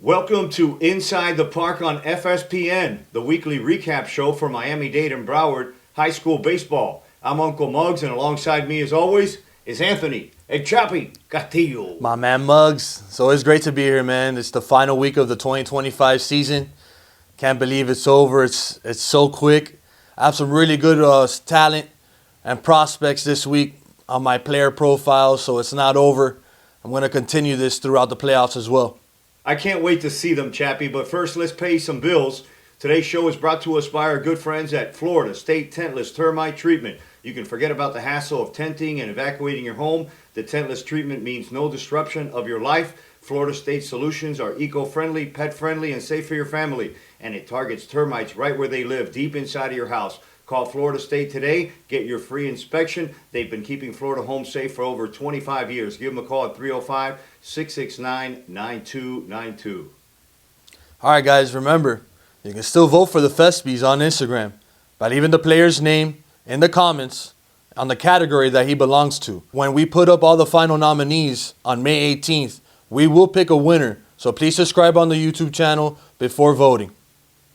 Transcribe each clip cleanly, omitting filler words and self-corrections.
Welcome to Inside the Park on FSPN, the weekly recap show for Miami-Dade and Broward High School Baseball. I'm Uncle Muggs, and alongside me, as always, is Anthony Chappi Castillo. My man Muggs, it's always great to be here, man. It's the final week of the 2025 season. Can't believe it's over. It's so quick. I have some really good talent and prospects this week on my player profile, so it's not over. I'm going to continue this throughout the playoffs as well. I can't wait to see them, Chappie, but first let's pay some bills. Today's show is brought to us by our good friends at Florida State Tentless Termite Treatment. You can forget about the hassle of tenting and evacuating your home. The tentless treatment means no disruption of your life. Florida State solutions are eco-friendly, pet-friendly, and safe for your family. And it targets termites right where they live, deep inside of your house. Call Florida State today. Get your free inspection. They've been keeping Florida home safe for over 25 years. Give them a call at 305-669-9292. All right, guys, remember, you can still vote for the FSPs on Instagram by leaving the player's name in the comments on the category that he belongs to. When we put up all the final nominees on May 18th, we will pick a winner. So please subscribe on the YouTube channel before voting.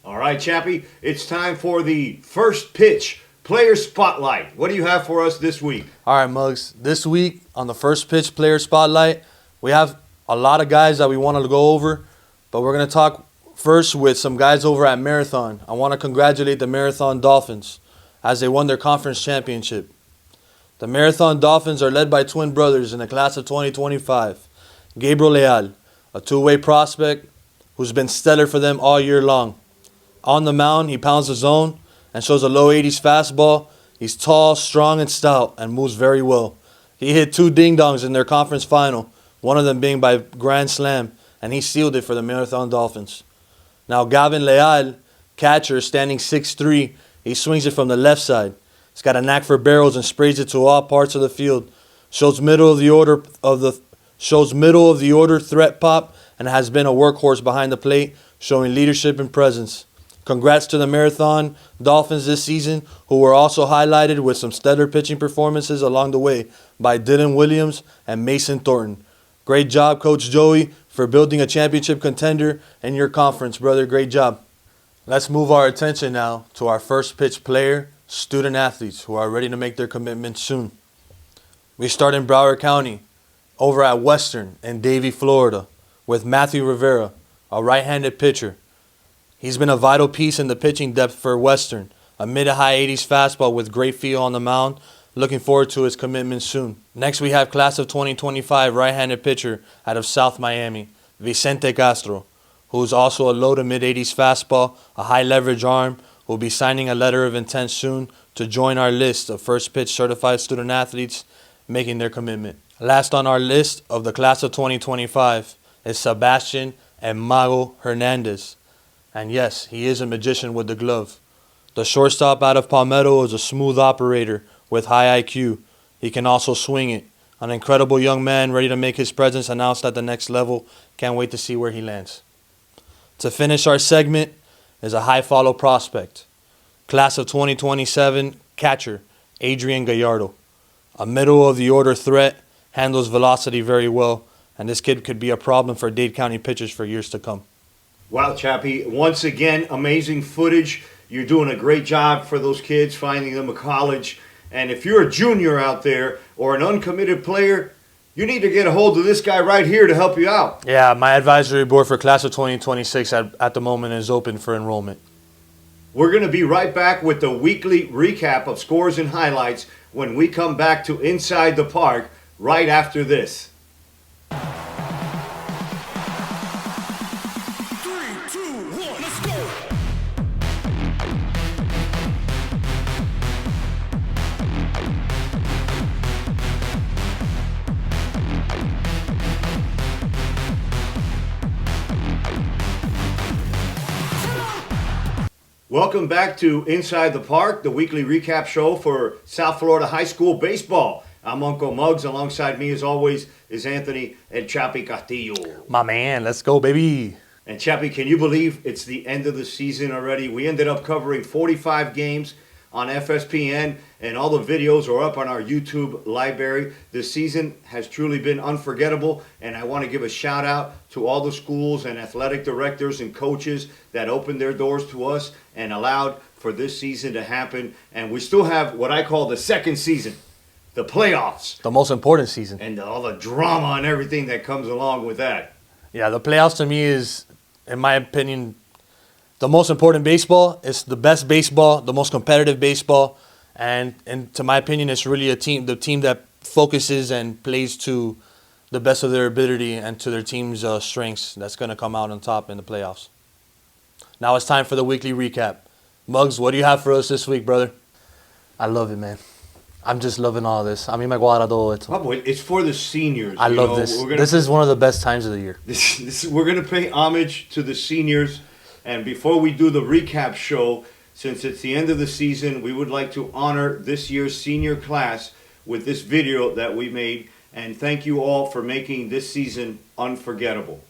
All right, Chappie, it's time for the first pitch player spotlight. What do you have for us this week? All right, Muggs. This week on the first pitch player spotlight, we have a lot of guys that we want to go over, but we're going to talk first with some guys over at Marathon. I want to congratulate the Marathon Dolphins as they won their conference championship. The Marathon Dolphins are led by twin brothers in the class of 2025. Gabriel Leal, a two-way prospect who's been stellar for them all year long. On the mound, he pounds the zone and shows a low 80s fastball. He's tall, strong, and stout, and moves very well. He hit 2 ding-dongs in their conference final, one of them being by grand slam, and he sealed it for the Marathon Dolphins. Now, Gavin Leal, catcher, standing 6'3", he swings it from the left side. He's got a knack for barrels and sprays it to all parts of the field. Shows middle of the order threat pop, and has been a workhorse behind the plate, showing leadership and presence. Congrats to the Marathon Dolphins this season, who were also highlighted with some stellar pitching performances along the way by Dylan Williams and Mason Thornton. Great job, Coach Joey, for building a championship contender in your conference, brother. Great job. Let's move our attention now to our first pitch player, student athletes who are ready to make their commitment soon. We start in Broward County, over at Western in Davie, Florida, with Matthew Rivera, a right-handed pitcher. He's been a vital piece in the pitching depth for Western, a mid to high 80s fastball with great feel on the mound. Looking forward to his commitment soon. Next, we have class of 2025 right-handed pitcher out of South Miami, Vicente Castro, who is also a low to mid 80s fastball, a high leverage arm, who will be signing a letter of intent soon to join our list of first pitch certified student athletes making their commitment. Last on our list of the class of 2025 is Sebastian Mago Hernandez. And yes, he is a magician with the glove. The shortstop out of Palmetto is a smooth operator with high IQ. He can also swing it. An incredible young man ready to make his presence announced at the next level. Can't wait to see where he lands. To finish our segment is a high follow prospect. Class of 2027 catcher Adrian Gallardo. A middle of the order threat, handles velocity very well, and this kid could be a problem for Dade County pitchers for years to come. Wow, Chappie, once again, amazing footage. You're doing a great job for those kids, finding them a college. And if you're a junior out there or an uncommitted player, you need to get a hold of this guy right here to help you out. Yeah, my advisory board for class of 2026 at the moment is open for enrollment. We're going to be right back with the weekly recap of scores and highlights when we come back to Inside the Park right after this. Welcome back to Inside the Park, the weekly recap show for South Florida High School Baseball. I'm Uncle Muggs. Alongside me, as always, is Anthony Chappi Castillo. My man, let's go, baby. And Chappi, can you believe it's the end of the season already? We ended up covering 45 games. on FSPN, and all the videos are up on our YouTube library. This season has truly been unforgettable, and I want to give a shout out to all the schools and athletic directors and coaches that opened their doors to us and allowed for this season to happen. And we still have what I call the second season, the playoffs. The most important season. And all the drama and everything that comes along with that. Yeah, the playoffs to me is, in my opinion, the most important baseball. It's the best baseball, the most competitive baseball. And to my opinion, it's really the team that focuses and plays to the best of their ability and to their team's strengths that's going to come out on top in the playoffs. Now it's time for the weekly recap. Muggs, what do you have for us this week, brother? I love it, man. I'm just loving all this. A mí me cuadra todo esto. Oh, boy, it's for the seniors. I love this. This is one of the best times of the year. We're going to pay homage to the seniors. And before we do the recap show, since it's the end of the season, we would like to honor this year's senior class with this video that we made. And thank you all for making this season unforgettable.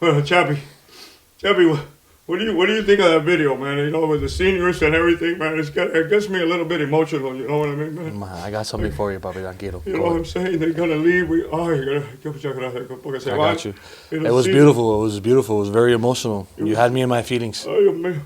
Well, Chappi, what do you think of that video, man? You know, with the seniors and everything, man, it gets me a little bit emotional. You know what I mean, man? I got something for you, papi. Tranquilo. You know what I'm saying? They're gonna leave. I got you. It was beautiful. It was beautiful. It was very emotional. You had me in my feelings. Oh, man.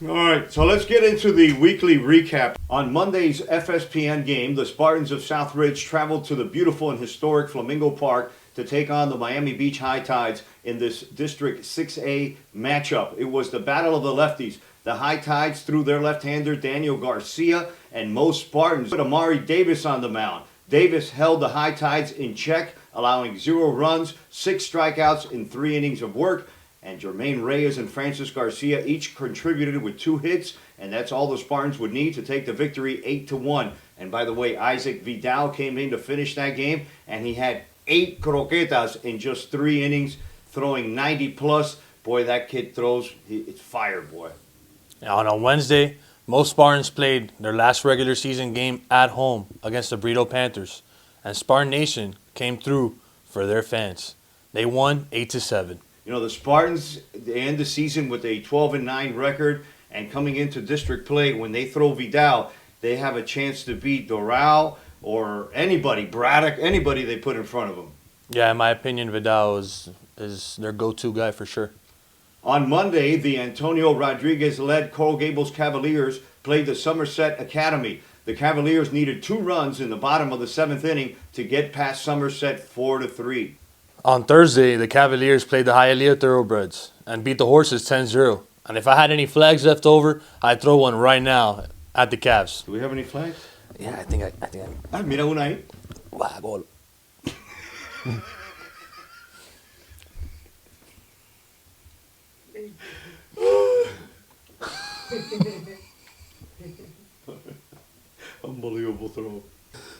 All right, so let's get into the weekly recap. On Monday's FSPN game, the Spartans of Southridge traveled to the beautiful and historic Flamingo Park to take on the Miami Beach High Tides in this District 6A matchup. It was the battle of the lefties. The High Tides threw their left-hander Daniel Garcia, and most Spartans put Amari Davis on the mound. Davis held the High Tides in check, allowing 0 runs, 6 strikeouts in 3 innings of work, and Jermaine Reyes and Francis Garcia each contributed with 2 hits, and that's all the Spartans would need to take the victory 8-1. And by the way, Isaac Vidal came in to finish that game, and he had 8 croquetas in just 3 innings, throwing 90 plus. Boy, that kid throws, it's fire, boy. Now, on Wednesday, most Spartans played their last regular season game at home against the Brito Panthers, and Spartan Nation came through for their fans. They won 8-7. You know, the Spartans, they end the season with a 12-9 record, And coming into district play, when they throw Vidal, they have a chance to beat Doral or anybody, Braddock, anybody they put in front of them. Yeah, in my opinion, Vidal is their go-to guy for sure. On Monday, the Antonio Rodriguez-led Coral Gables Cavaliers played the Somerset Academy. The Cavaliers needed 2 runs in the bottom of the 7th inning to get past Somerset 4-3. On Thursday, the Cavaliers played the Hialeah Thoroughbreds and beat the Horses 10-0. And if I had any flags left over, I'd throw one right now at the Cavs. Do we have any flags? Yeah, I think I. Ah, mira una ahí. Wow, gol. Unbelievable throw.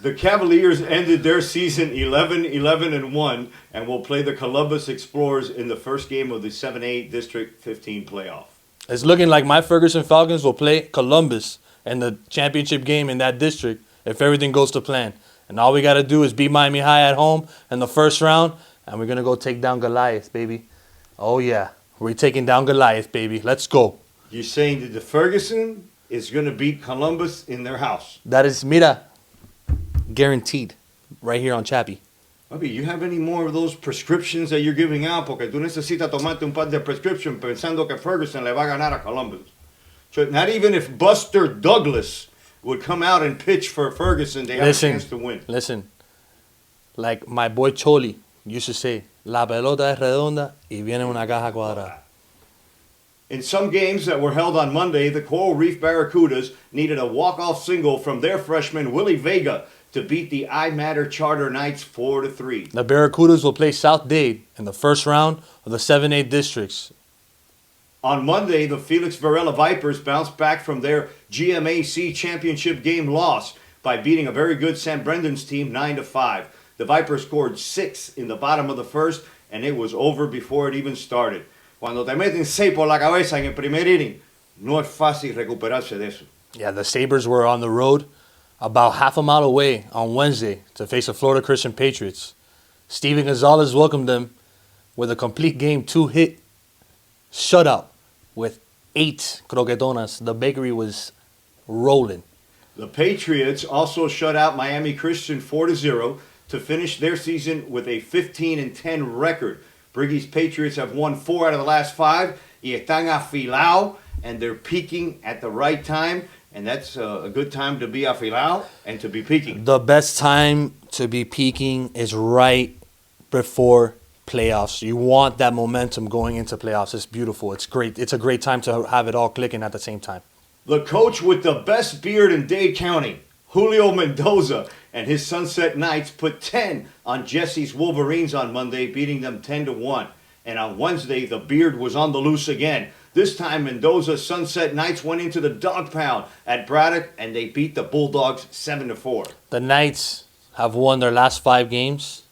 The Cavaliers ended their season 11-11-1 and will play the Columbus Explorers in the first game of the 7A District 15 playoff. It's looking like my Ferguson Falcons will play Columbus in the championship game in that district if everything goes to plan. And all we got to do is beat Miami High at home in the first round, and we're going to go take down Goliath, baby. Oh, yeah. We're taking down Goliath, baby. Let's go. You're saying that the Ferguson is going to beat Columbus in their house? That is, mira, guaranteed right here on Chappi. Bobby, you have any more of those prescriptions that you're giving out? Porque tú necesitas tomarte un par de prescriptions pensando que Ferguson le va a ganar a Columbus. So not even if Buster Douglas would come out and pitch for Ferguson, they have a chance to win. Listen, like my boy Choli used to say, la pelota es redonda y viene una caja cuadrada. In some games that were held on Monday, the Coral Reef Barracudas needed a walk-off single from their freshman Willie Vega to beat the I Matter Charter Knights 4-3. The Barracudas will play South Dade in the first round of the 7A districts. On Monday, the Felix Varella Vipers bounced back from their GMAC championship game loss by beating a very good St. Brendan's team 9-5. The Vipers scored 6 in the bottom of the first, and it was over before it even started. Cuando te meten 6 por la cabeza en el primer inning, no es fácil recuperarse de eso. Yeah, the Sabres were on the road about half a mile away on Wednesday to face the Florida Christian Patriots. Steven Gonzalez welcomed them with a complete game 2-hit shutout with 8 croquetonas. The bakery was rolling. The Patriots also shut out Miami Christian 4-0 to finish their season with a 15-10 record. Briggy's Patriots have won 4 out of the last 5. Y están afilao, and they're peaking at the right time. And that's a good time to be afilao and to be peaking. The best time to be peaking is right before playoffs. You want that momentum going into playoffs. It's beautiful. It's great. It's a great time to have it all clicking at the same time. The coach with the best beard in Dade County, Julio Mendoza, and his Sunset Knights put 10 on Jesse's Wolverines on Monday, beating them 10-1. And on Wednesday, the beard was on the loose again. This time, Mendoza's Sunset Knights went into the dog pound at Braddock, and they beat the Bulldogs 7-4. The Knights have won their last 5 games,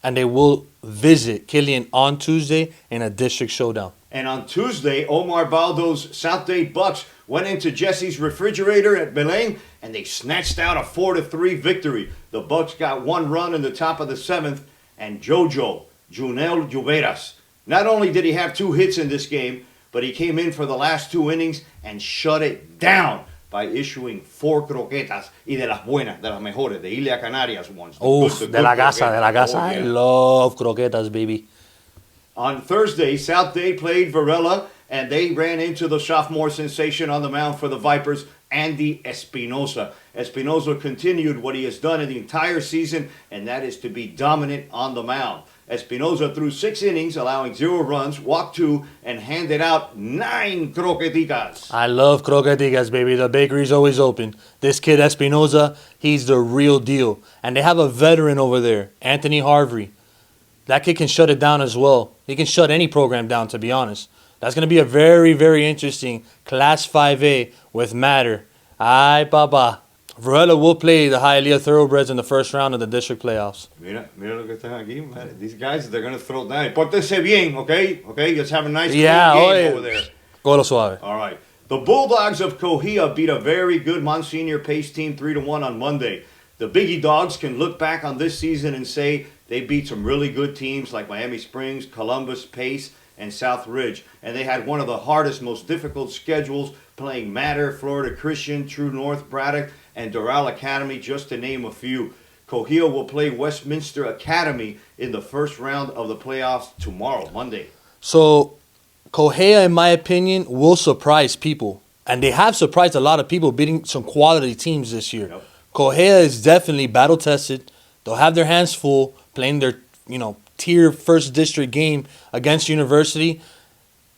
and they will visit Killian on Tuesday in a district showdown. And on Tuesday, Omar Baldo's South Dade Bucks went into Jesse's Refrigerator at Belém, and they snatched out a 4-3 victory. The Bucks got 1 run in the top of the 7th, and Junel Lluveras. Not only did he have 2 hits in this game, but he came in for the last 2 innings and shut it down by issuing 4 croquetas y de las buenas, de las mejores, de Isla Canarias ones. De la casa. Oh, I yeah. love croquetas, baby. On Thursday, South Dade played Varela, and they ran into the sophomore sensation on the mound for the Vipers, Andy Espinoza. Espinoza continued what he has done in the entire season, and that is to be dominant on the mound. Espinoza threw 6 innings, allowing 0 runs, walked 2, and handed out 9 croquetitas. I love croquetas, baby. The bakery's always open. This kid, Espinoza, he's the real deal. And they have a veteran over there, Anthony Harvey. That kid can shut it down as well. He can shut any program down, to be honest. That's going to be a very, very interesting Class 5A with Matter. Ay, papa. Varela will play the Hialeah Thoroughbreds in the first round of the district playoffs. Mira lo que están aquí, man. These guys, they're going to throw down. Pórtense bien, okay? Okay, let's have a nice clean game over there. Colo suave. All right. The Bulldogs of Cohia beat a very good Monsignor Pace team 3-1 on Monday. The Biggie Dogs can look back on this season and say they beat some really good teams like Miami Springs, Columbus, Pace, and South Ridge. And they had one of the hardest, most difficult schedules, playing Mater, Florida Christian, True North, Braddock, and Doral Academy, just to name a few. Coahuila will play Westminster Academy in the first round of the playoffs tomorrow, Monday. So, Coahuila, in my opinion, will surprise people. And they have surprised a lot of people, beating some quality teams this year. Yep. Coahuila is definitely battle-tested. They'll have their hands full playing their, tier first district game against University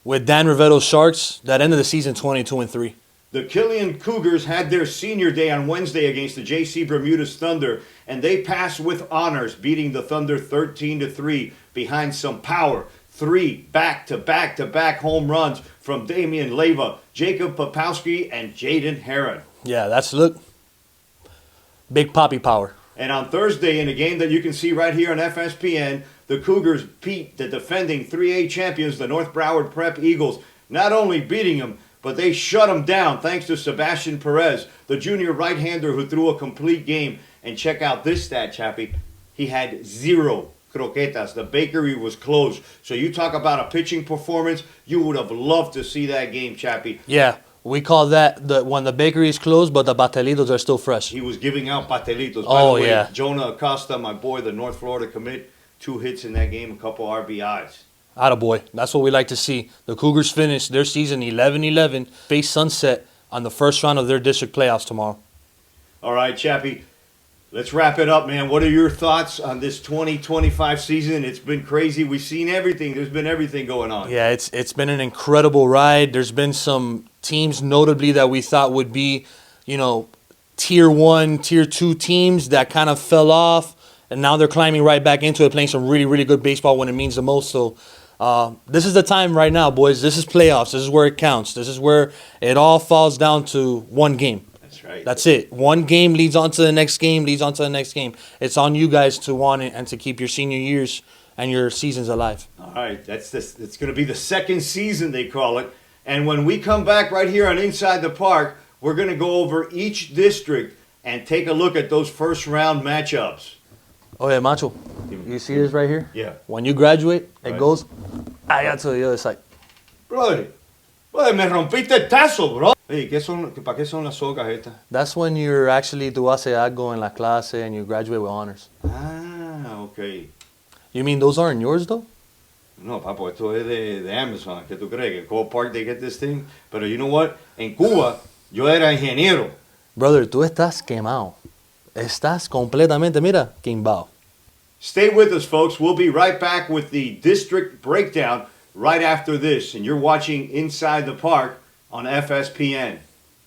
with Dan Rivetto's Sharks that ended the season 22-3. The Killian Cougars had their senior day on Wednesday against the JC Bermuda's Thunder, and they passed with honors, beating the Thunder 13-3 behind some power. 3 back-to-back home runs from Damian Leyva, Jacob Popowski, and Jaden Heron. Yeah, look, big poppy power. And on Thursday, in a game that you can see right here on FSPN, the Cougars beat the defending 3A champions, the North Broward Prep Eagles, not only beating them, but they shut them down thanks to Sebastian Perez, the junior right-hander who threw a complete game. And check out this stat, Chappie. He had 0 croquetas. The bakery was closed. So you talk about a pitching performance, you would have loved to see that game, Chappie. Yeah, we call that when the bakery is closed, but the batelitos are still fresh. He was giving out patelitos. By Oh, the way, yeah. Jonah Acosta, my boy, the North Florida commit, 2 hits in that game, a couple RBIs. Attaboy. That's what we like to see. The Cougars finished their season 11-11, face Sunset on the first round of their district playoffs tomorrow. All right, Chappie, let's wrap it up, man. What are your thoughts on this 2025 season? It's been crazy. We've seen everything. There's been everything going on. Yeah, it's been an incredible ride. There's been some teams, notably, that we thought would be, tier 1, tier 2 teams that kind of fell off, and now they're climbing right back into it, playing some really, really good baseball when it means the most. So this is the time right now, boys. This is playoffs. This is where it counts. This is where it all falls down to one game. That's right. That's it. One game leads on to the next game, leads on to the next game. It's on you guys to want it and to keep your senior years and your seasons alive. All right, it's going to be the second season, they call it. And when we come back right here on Inside the Park, we're going to go over each district and take a look at those first round matchups. Oh, yeah, Macho. You see this right here? Yeah. When you graduate, it Right. goes to the other side. Brother, me rompiste el tazo, bro. Hey, ¿para qué son las sogas estas? That's when you're actually tú haces algo en la clase and you graduate with honors. Ah, okay. You mean those aren't yours, though? No, papo, esto es de Amazon. ¿Qué tú crees? Que Cold Park they get this thing? Pero you know what? En Cuba, yo era ingeniero. Brother, tú estás quemado. Estás completamente, mira, quimbao. Stay with us, folks. We'll be right back with the district breakdown right after this. And you're watching Inside the Park on FSPN.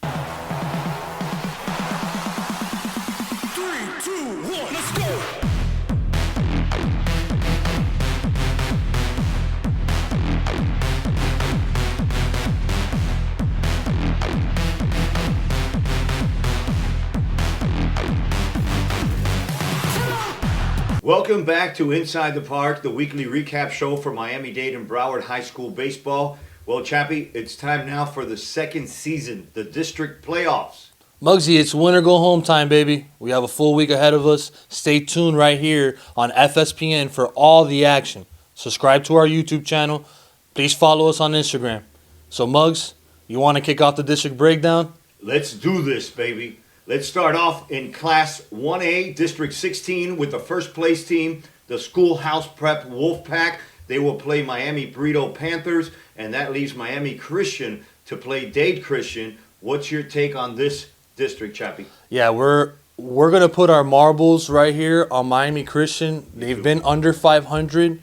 3, 2, 1, let's go! Welcome back to Inside the Park, the weekly recap show for Miami-Dade and Broward High School baseball. Well, Chappie, it's time now for the second season, the district playoffs. Muggsy, it's win or go home time, baby. We have a full week ahead of us. Stay tuned right here on FSPN for all the action. Subscribe to our YouTube channel. Please follow us on Instagram. So, Muggs, you want to kick off the district breakdown? Let's do this, baby. Let's start off in Class 1A, District 16, with the first place team, the Schoolhouse Prep Wolfpack. They will play Miami Burrito Panthers, and that leaves Miami Christian to play Dade Christian. What's your take on this district, Chappie? Yeah, we're going to put our marbles right here on Miami Christian. They've been under 500.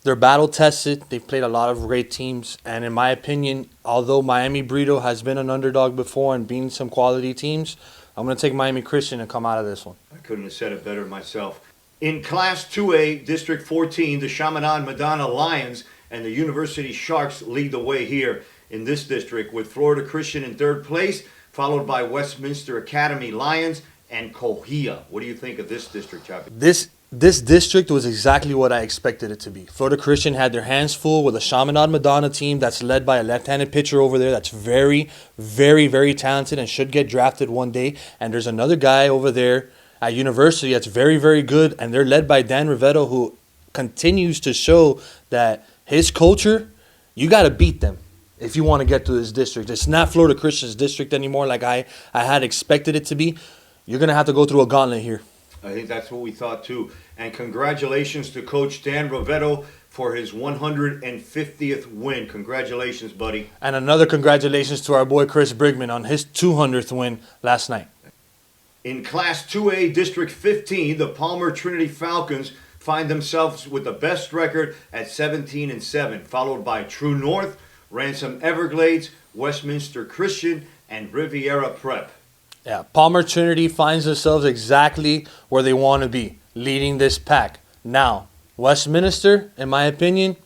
They're battle-tested. They've played a lot of great teams. And in my opinion, although Miami Burrito has been an underdog before and beaten some quality teams, I'm going to take Miami Christian and come out of this one. I couldn't have said it better myself. In Class 2A, District 14, the Chaminade Madonna Lions and the University Sharks lead the way here in this district, with Florida Christian in third place, followed by Westminster Academy Lions and Coahuila. What do you think of this district, Chappie? This district was exactly what I expected it to be. Florida Christian had their hands full with a Chaminade Madonna team that's led by a left-handed pitcher over there that's very, very, very talented and should get drafted one day. And there's another guy over there at University that's very, very good, and they're led by Dan Rivetto, who continues to show that his culture You got to beat them if you want to get to this district. It's not Florida Christian's district anymore like I had expected it to be. You're going to have to go through a gauntlet here. I think that's what we thought too. And congratulations to Coach Dan Rovetto for his 150th win. Congratulations, buddy. And another congratulations to our boy Chris Brigman on his 200th win last night. In Class 2A District 15, the Palmer Trinity Falcons find themselves with the best record at 17-7, followed by True North, Ransom Everglades, Westminster Christian, and Riviera Prep. Yeah, Palmer Trinity finds themselves exactly where they want to be, leading this pack. Now, Westminster, in my opinion,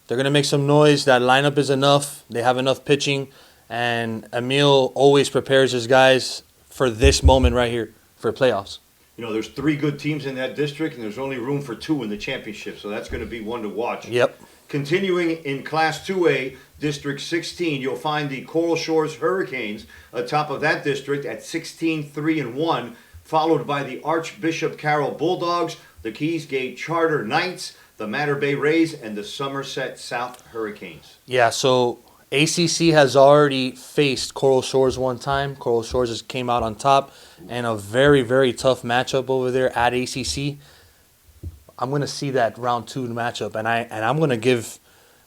they're going to make some noise. That lineup is enough. They have enough pitching. And Emil always prepares his guys for this moment right here, for playoffs. You know, there's 3 good teams in that district, and there's only room for 2 in the championship, so that's going to be one to watch. Yep. Continuing in Class 2A, District 16, you'll find the Coral Shores Hurricanes atop of that district at 16-3-1, followed by the Archbishop Carroll Bulldogs, the Keys Gate Charter Knights, the Mater Bay Rays, and the Somerset South Hurricanes. Yeah, so ACC has already faced Coral Shores one time. Coral Shores just came out on top, and a very, very tough matchup over there at ACC. I'm gonna see that round 2 matchup, and I'm gonna give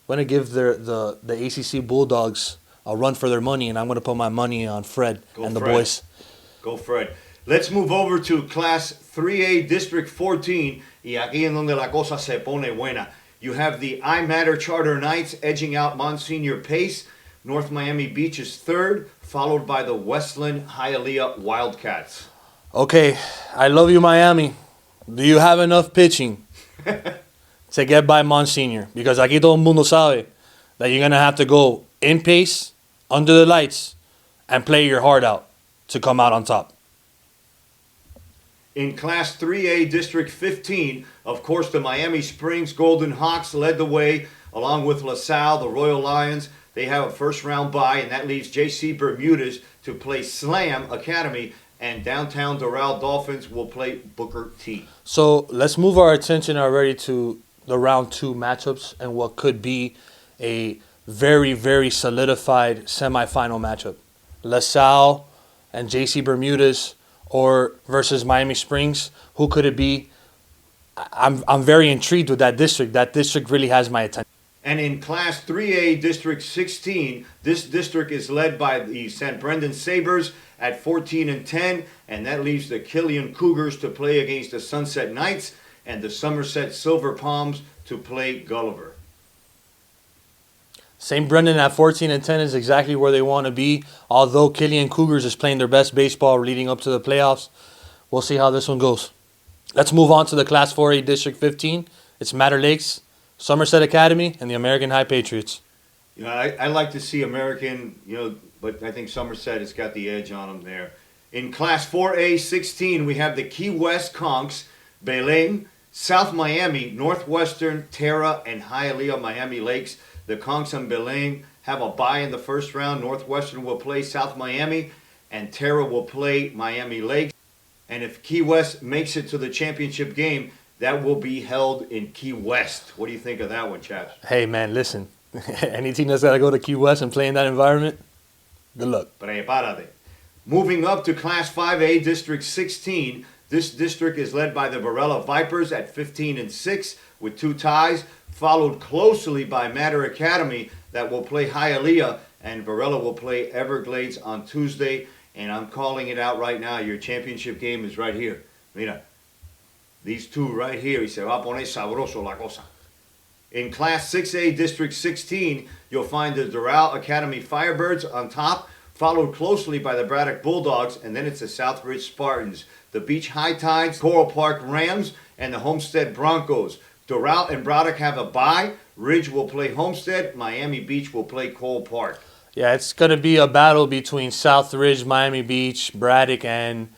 the ACC Bulldogs a run for their money, and I'm gonna put my money on Fred and the boys. Go Fred. Let's move over to Class 3A District 14, y aquí en donde la cosa se pone buena. You have the I Matter Charter Knights edging out Monsignor Pace. North Miami Beach is 3rd, followed by the Westland Hialeah Wildcats. Okay, I love you, Miami. Do you have enough pitching to get by Monsignor? Because aquí todo el mundo sabe that you're going to have to go in pace, under the lights, and play your heart out to come out on top. In Class 3A District 15, of course, the Miami Springs Golden Hawks led the way, along with LaSalle, the Royal Lions. They have a first-round bye, and that leaves JC Bermudez to play Slam Academy, and downtown Doral Dolphins will play Booker T. So let's move our attention already to the round 2 matchups and what could be a very, very solidified semifinal matchup. LaSalle and JC Bermudez or versus Miami Springs. Who could it be? I'm very intrigued with that district. That district really has my attention. And in Class 3A District 16, this district is led by the St. Brendan Sabres at 14-10, and that leaves the Killian Cougars to play against the Sunset Knights and the Somerset Silver Palms to play Gulliver. St. Brendan at 14-10 is exactly where they want to be. Although Killian Cougars is playing their best baseball leading up to the playoffs, we'll see how this one goes. Let's move on to the Class 4A District 15. It's Mater Lakes, Somerset Academy, and the American High Patriots. You know, I like to see American, but I think Somerset has got the edge on them there. In Class 4A 16, we have the Key West Conchs, Belém, South Miami, Northwestern, Terra, and Hialeah Miami Lakes. The Conchs and Belém have a bye in the first round. Northwestern will play South Miami, and Terra will play Miami Lakes. And if Key West makes it to the championship game, that will be held in Key West. What do you think of that one, chaps? Hey, man, listen. Any team that's got to go to Key West and play in that environment, good luck. Prepárate. Moving up to Class 5A District 16, this district is led by the Varela Vipers at 15-6 with 2 ties, followed closely by Mater Academy that will play Hialeah, and Varela will play Everglades on Tuesday. And I'm calling it out right now. Your championship game is right here. Mira, these 2 right here. Y se va a poner sabroso la cosa. In Class 6A District 16, you'll find the Doral Academy Firebirds on top, followed closely by the Braddock Bulldogs, and then it's the Southridge Spartans, the Beach High Tides, Coral Park Rams, and the Homestead Broncos. Doral and Braddock have a bye. Ridge will play Homestead. Miami Beach will play Coral Park. Yeah, it's going to be a battle between Southridge, Miami Beach, Braddock, and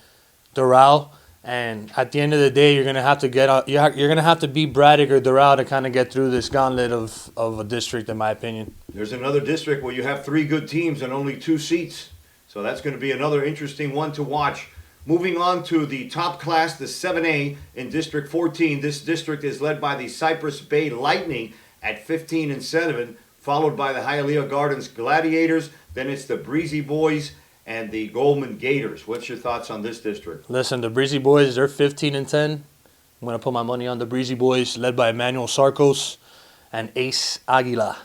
Doral. And at the end of the day, you're going to have to you're going to have to beat Braddock or Doral to kind of get through this gauntlet of a district, in my opinion. There's another district where you have 3 good teams and only 2 seats. So that's going to be another interesting one to watch. Moving on to the top class, the 7A in District 14. This district is led by the Cypress Bay Lightning at 15-7, followed by the Hialeah Gardens Gladiators. Then it's the Breezy Boys and the Goldman Gators. What's your thoughts on this district? Listen, the Breezy Boys, they're 15-10. I'm going to put my money on the Breezy Boys, led by Emmanuel Sarcos and Ace Aguila.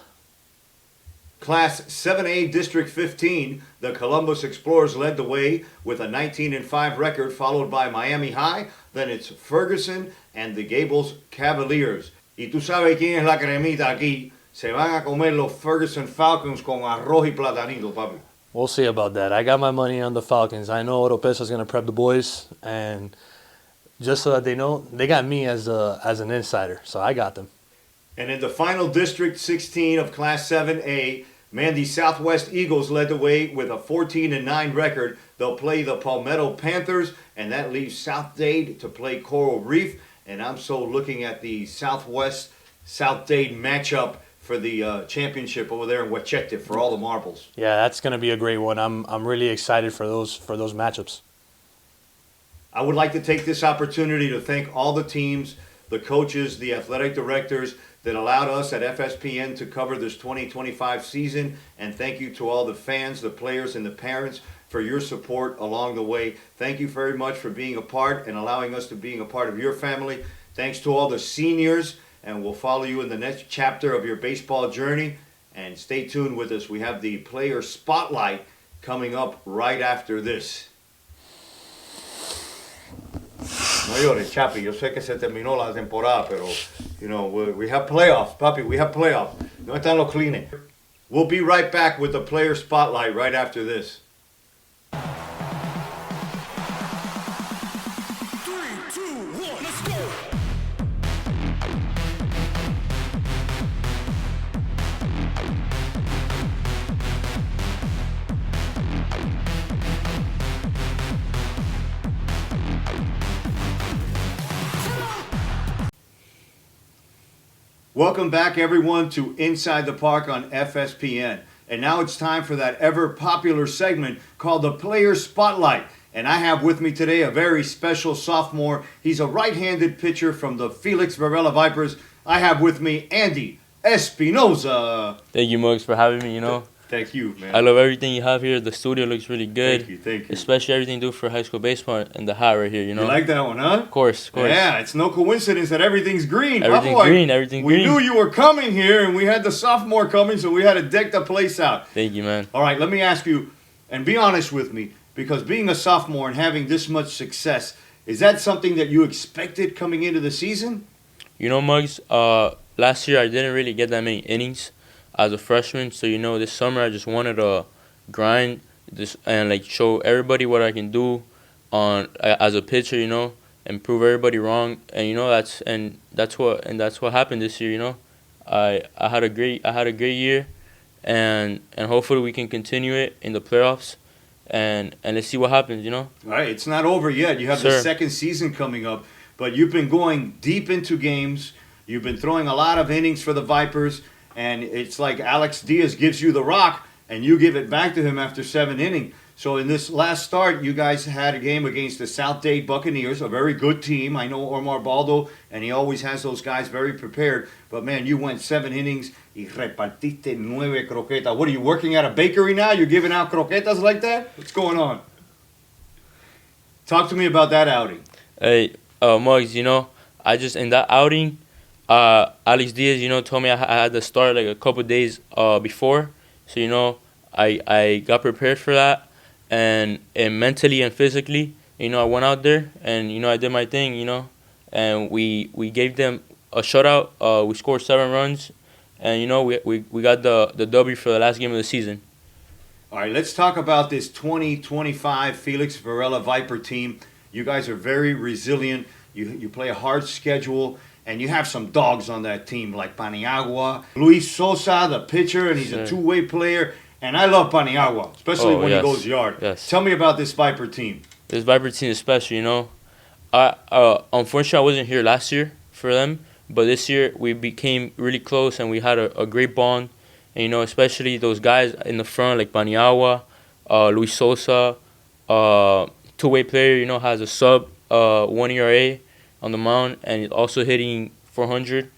Class 7A District 15, the Columbus Explorers led the way with a 19-5 record, followed by Miami High. Then it's Ferguson and the Gables Cavaliers. Y tú sabes quién es la cremita aquí. Se van a comer los Ferguson Falcons con arroz y platanito, papi. We'll see about that. I got my money on the Falcons. I know Oropesa's going to prep the boys, and just so that they know, they got me as an insider, so I got them. And in the final District 16 of Class 7A, man, the Southwest Eagles led the way with a 14-9 record. They'll play the Palmetto Panthers, and that leaves South Dade to play Coral Reef. And I'm so looking at the Southwest-South Dade matchup for the championship over there in Huachete for all the marbles. Yeah, that's going to be a great one. I'm really excited for those matchups. I would like to take this opportunity to thank all the teams, the coaches, the athletic directors that allowed us at FSPN to cover this 2025 season. And thank you to all the fans, the players, and the parents for your support along the way. Thank you very much for being a part and allowing us to be a part of your family. Thanks to all the seniors, and we'll follow you in the next chapter of your baseball journey. And stay tuned with us. We have the Player Spotlight coming up right after this. No llores, Chappi. Yo sé que se terminó la temporada, pero, you know, we have playoffs, papi. We have playoffs. No están los cleanes. We'll be right back with the Player Spotlight right after this. Welcome back, everyone, to Inside the Park on FSPN. And now it's time for that ever-popular segment called the Player Spotlight. And I have with me today a very special sophomore. He's a right-handed pitcher from the Felix Varella Vipers. I have with me Andy Espinoza. Thank you, Mugs, for having me, you know. Thank you, man. I love everything you have here. The studio looks really good. Thank you. Especially everything you do for high school baseball and the hat right here, you know. You like that one, huh? Of course. Yeah, it's no coincidence that everything's green. Everything's green. We knew you were coming here, and we had the sophomore coming, so we had to deck the place out. Thank you, man. All right, let me ask you, and be honest with me, because being a sophomore and having this much success, is that something that you expected coming into the season? You know, Mugs, last year I didn't really get that many innings as a freshman, so, you know, this summer I just wanted to grind this and, like, show everybody what I can do as a pitcher, you know, and prove everybody wrong. And, you know, that's what happened this year, you know. I had a great year, and hopefully we can continue it in the playoffs, and let's see what happens, you know. All right, it's not over yet. You have the second season coming up, but you've been going deep into games. You've been throwing a lot of innings for the Vipers, and it's like Alex Diaz gives you the rock, and you give it back to him after 7 innings. So in this last start, you guys had a game against the South Dade Buccaneers, a very good team. I know Omar Baldo, and he always has those guys very prepared. But, man, you went 7 innings y repartiste 9 croquetas. What, are you working at a bakery now? You're giving out croquetas like that? What's going on? Talk to me about that outing. Hey, Muggs, you know, in that outing, Alex Diaz, you know, told me I had to start like a couple days before. So, you know, I got prepared for that, and mentally and physically, you know, I went out there and, you know, I did my thing, you know, and we gave them a shutout. We scored 7 runs, and, you know, we got the W for the last game of the season. All right, let's talk about this 2025 Felix Varella Viper team. You guys are very resilient. You play a hard schedule. And you have some dogs on that team like Paniagua, Luis Sosa, the pitcher, and he's a two-way player. And I love Paniagua, especially when he goes yard. Yes. Tell me about this Viper team. This Viper team is special, you know. Unfortunately, I wasn't here last year for them, but this year we became really close and we had a great bond. And, you know, especially those guys in the front like Paniagua, Luis Sosa, two-way player, you know, has a sub 1 ERA on the mound, and he's also hitting 400.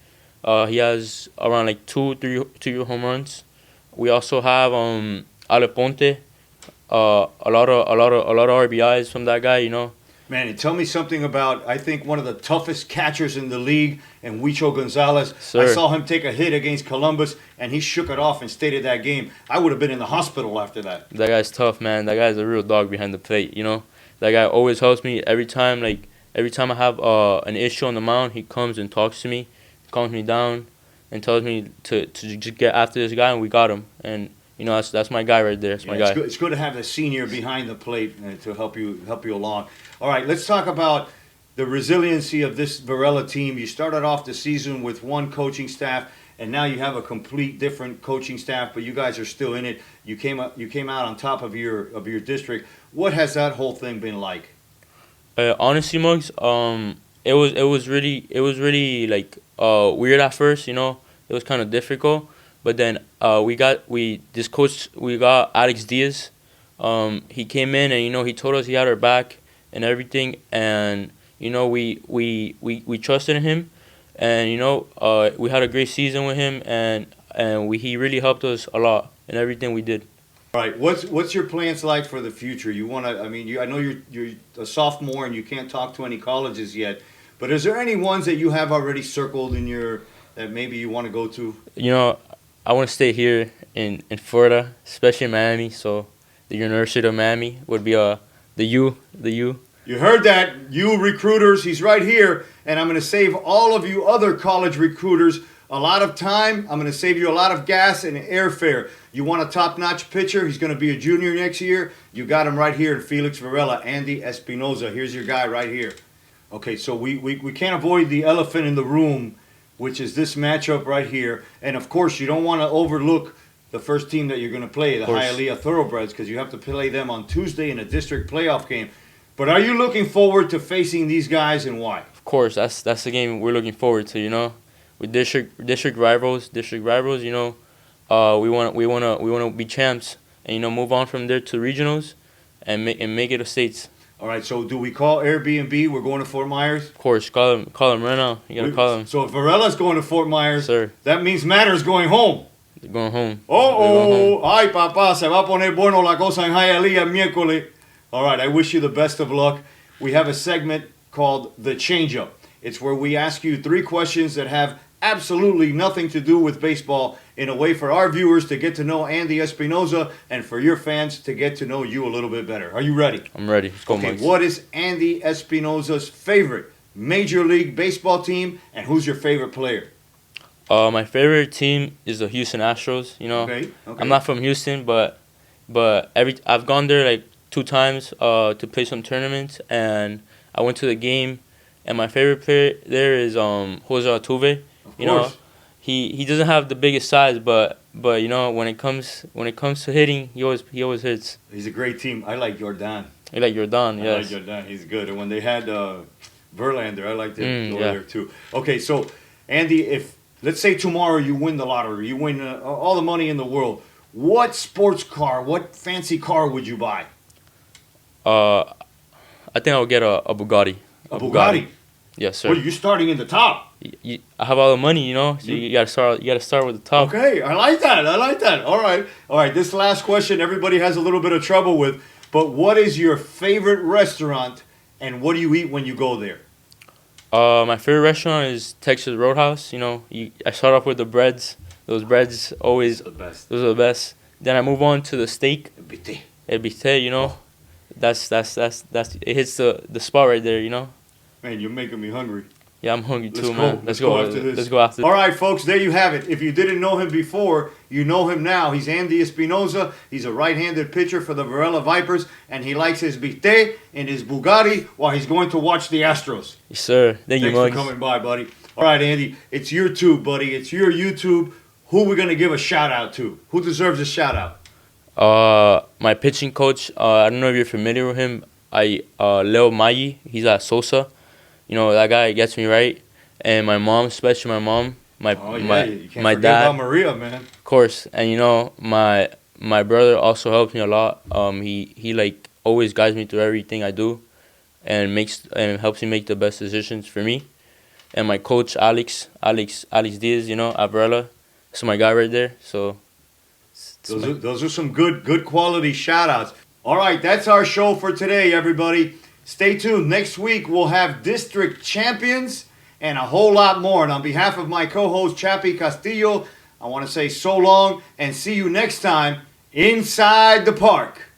He has around like two home runs. We also have Aleponte. A lot of RBIs from that guy. Man, and tell me something about, I think, one of the toughest catchers in the league, and Huicho Gonzalez. Sir. I saw him take a hit against Columbus, and he shook it off and stayed at that game. I would have been in the hospital after that. That guy's tough, man. That guy's a real dog behind the plate. That guy always helps me every time. Like every time I have an issue on the mound, he comes and talks to me, calms me down, and tells me to just get after this guy, and we got him. And that's my guy right there. That's my guy. It's good to have the senior behind the plate to help you along. All right, let's talk about the resiliency of this Varela team. You started off the season with one coaching staff, and now you have a complete different coaching staff, but you guys are still in it. You came out on top of your district. What has that whole thing been like? Honestly, Muggs, it was really like weird at first. It was kind of difficult, but then we got Alex Diaz. He came in and he told us he had our back and everything, and we trusted in him, and we had a great season with him, and he really helped us a lot in everything we did. All right, what's your plans like for the future? You want to? I know you're a sophomore and you can't talk to any colleges yet, but is there any ones that you have already circled that maybe you want to go to? I want to stay here in Florida, especially in Miami. So the University of Miami would be the U. You heard that, you recruiters. He's right here, and I'm going to save all of you other college recruiters a lot of time. I'm going to save you a lot of gas and airfare. You want a top-notch pitcher? He's going to be a junior next year. You got him right here in Felix Varella, Andy Espinoza. Here's your guy right here. Okay, so we can't avoid the elephant in the room, which is this matchup right here. And, of course, you don't want to overlook the first team that you're going to play, the Hialeah Thoroughbreds, because you have to play them on Tuesday in a district playoff game. But are you looking forward to facing these guys, and why? Of course, that's the game we're looking forward to. With district rivals, we want to be champs, and move on from there to regionals, and make it a states. All right. So do we call Airbnb? We're going to Fort Myers. Of course, call him right now. You gotta call him. So if Varela's going to Fort Myers, sir, that means Matter's going home. They're going home. Ay, papá, se va a poner bueno la cosa en Hialeah miércoles. All right, I wish you the best of luck. We have a segment called The Change-Up. It's where we ask you 3 questions that have absolutely nothing to do with baseball in a way for our viewers to get to know Andy Espinoza and for your fans to get to know you a little bit better. Are you ready? I'm ready. Let's go, okay, Mike. what is Andy Espinoza's favorite Major League Baseball team, and who's your favorite player? My favorite team is the Houston Astros. Okay. I'm not from Houston, but I've gone there like 2 times to play some tournaments, and I went to the game, and my favorite player there is Jose Altuve. He doesn't have the biggest size, but when it comes to hitting, he always hits. He's a great team. I like Jordan. You like Jordan, yes. I like Jordan. He's good. And when they had Verlander, I liked it over there too. Okay, so Andy, if let's say tomorrow you win the lottery, you win all the money in the world, what sports car, what fancy car would you buy? I think I would get a Bugatti. A Bugatti? Yes, sir. Well, you're starting in the top. I have all the money, so you gotta start with the top. Okay, I like that. All right. This last question, everybody has a little bit of trouble with. But what is your favorite restaurant, and what do you eat when you go there? My favorite restaurant is Texas Roadhouse. I start off with the breads. Those breads always the best. Those are the best. Then I move on to the steak. El bistec, That's it hits the spot right there, Man, you're making me hungry. Yeah, I'm hungry too, man. Let's go after this. Let's go after this. All right, folks, there you have it. If you didn't know him before, you know him now. He's Andy Espinoza. He's a right-handed pitcher for the Varela Vipers, and he likes his bistec and his Bugatti while he's going to watch the Astros. Yes, sir. Thanks for coming by, buddy. All right, Andy, it's your tube, buddy. It's your YouTube. Who are we going to give a shout-out to? Who deserves a shout-out? My pitching coach, I don't know if you're familiar with him, Leo Maggi. He's at Sosa. That guy gets me right. And my mom, especially my mom, my you can't my forget dad, about Maria, man. of course. And my brother also helps me a lot. He like always guides me through everything I do, and helps me make the best decisions for me. and my coach Alex Diaz, Varella. That's my guy right there. So Those are some good quality shout outs. All right, that's our show for today, everybody. Stay tuned. Next week, we'll have district champions and a whole lot more. And on behalf of my co-host, Chappi Castillo, I want to say so long and see you next time inside the park.